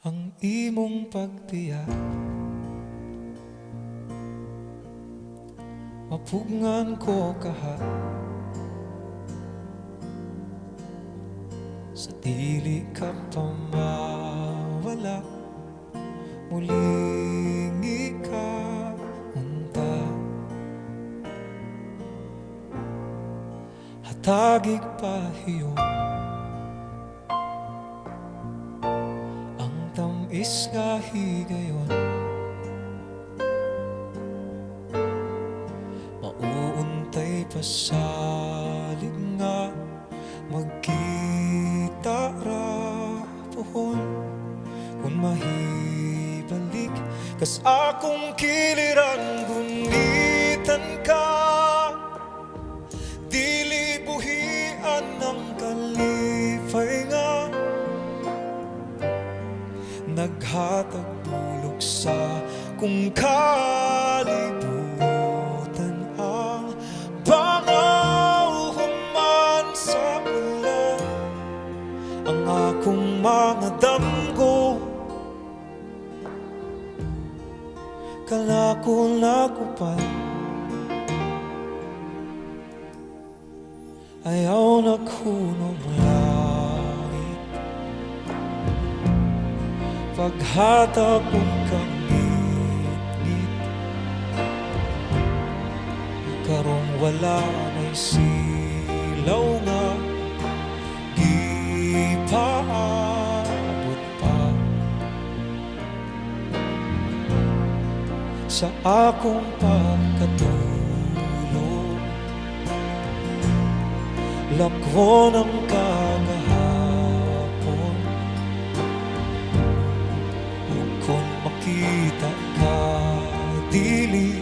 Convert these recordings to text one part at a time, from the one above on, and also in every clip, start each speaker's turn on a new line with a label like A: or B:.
A: ang imong pagtiyak. Mapugngan ko kaha sa dili ka pa mawala, muling ikaunta. Hatagig pahiyo ang tamis nga higayon, mauuntay pasalig nga magkita ra pohon. Kung mahibalik kas akong kiliran, gunitan ka, dili buhian ng kalipay nga naghatag bulog sa kung kalibutan ang bangaw human sa ulan. Ang akong mga damgo kalako-lakupan, ayaw na kunong langit. Paghatag kong kangit-ngit, karong wala na'y silaw nga gipaabot pa sa akong pagkatulog. Lakon ang kagahapon, kung makita ka, dili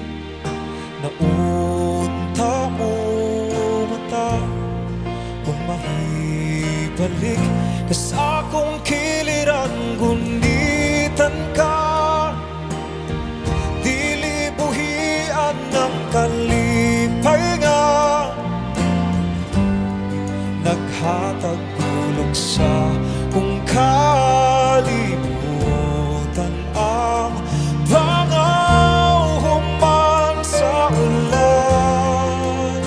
A: naunta mo mata. Kung mahibalik ka sa akong kiliran, gunitan ka, dili buhian ng kalipay nga naghatag tulog sa kung kalibutan ang bangaw human sa ulan.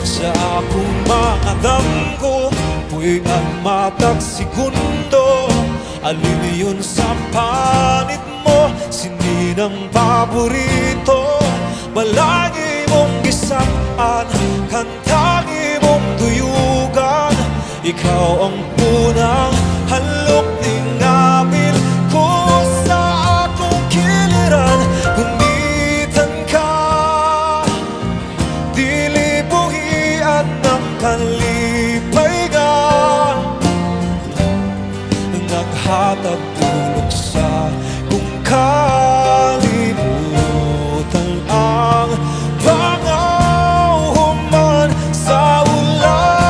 A: Sa akong mga damgo, puwing ang matag segundo, alin yun sa panit mo, sininang paborito. Balagi mong gisaan, kantagi mong duyugan, ikaw ang unang halok ning amin ko sa akong kiliran. Gunitan ka, dili buhian ng kalipay nga naghatag tulog sa kung kalibutan ang bangaw human sa ulan.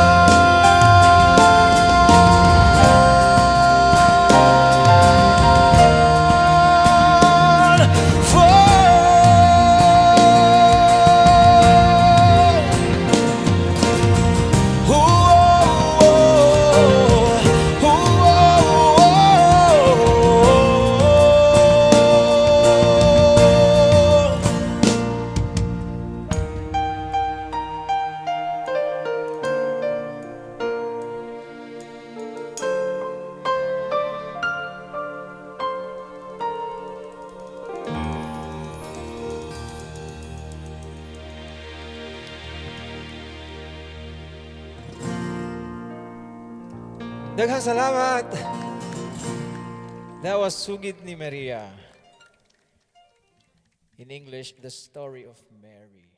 B: Daghang salamat. That was Sugid ni Maria. In English, The Story of Mary.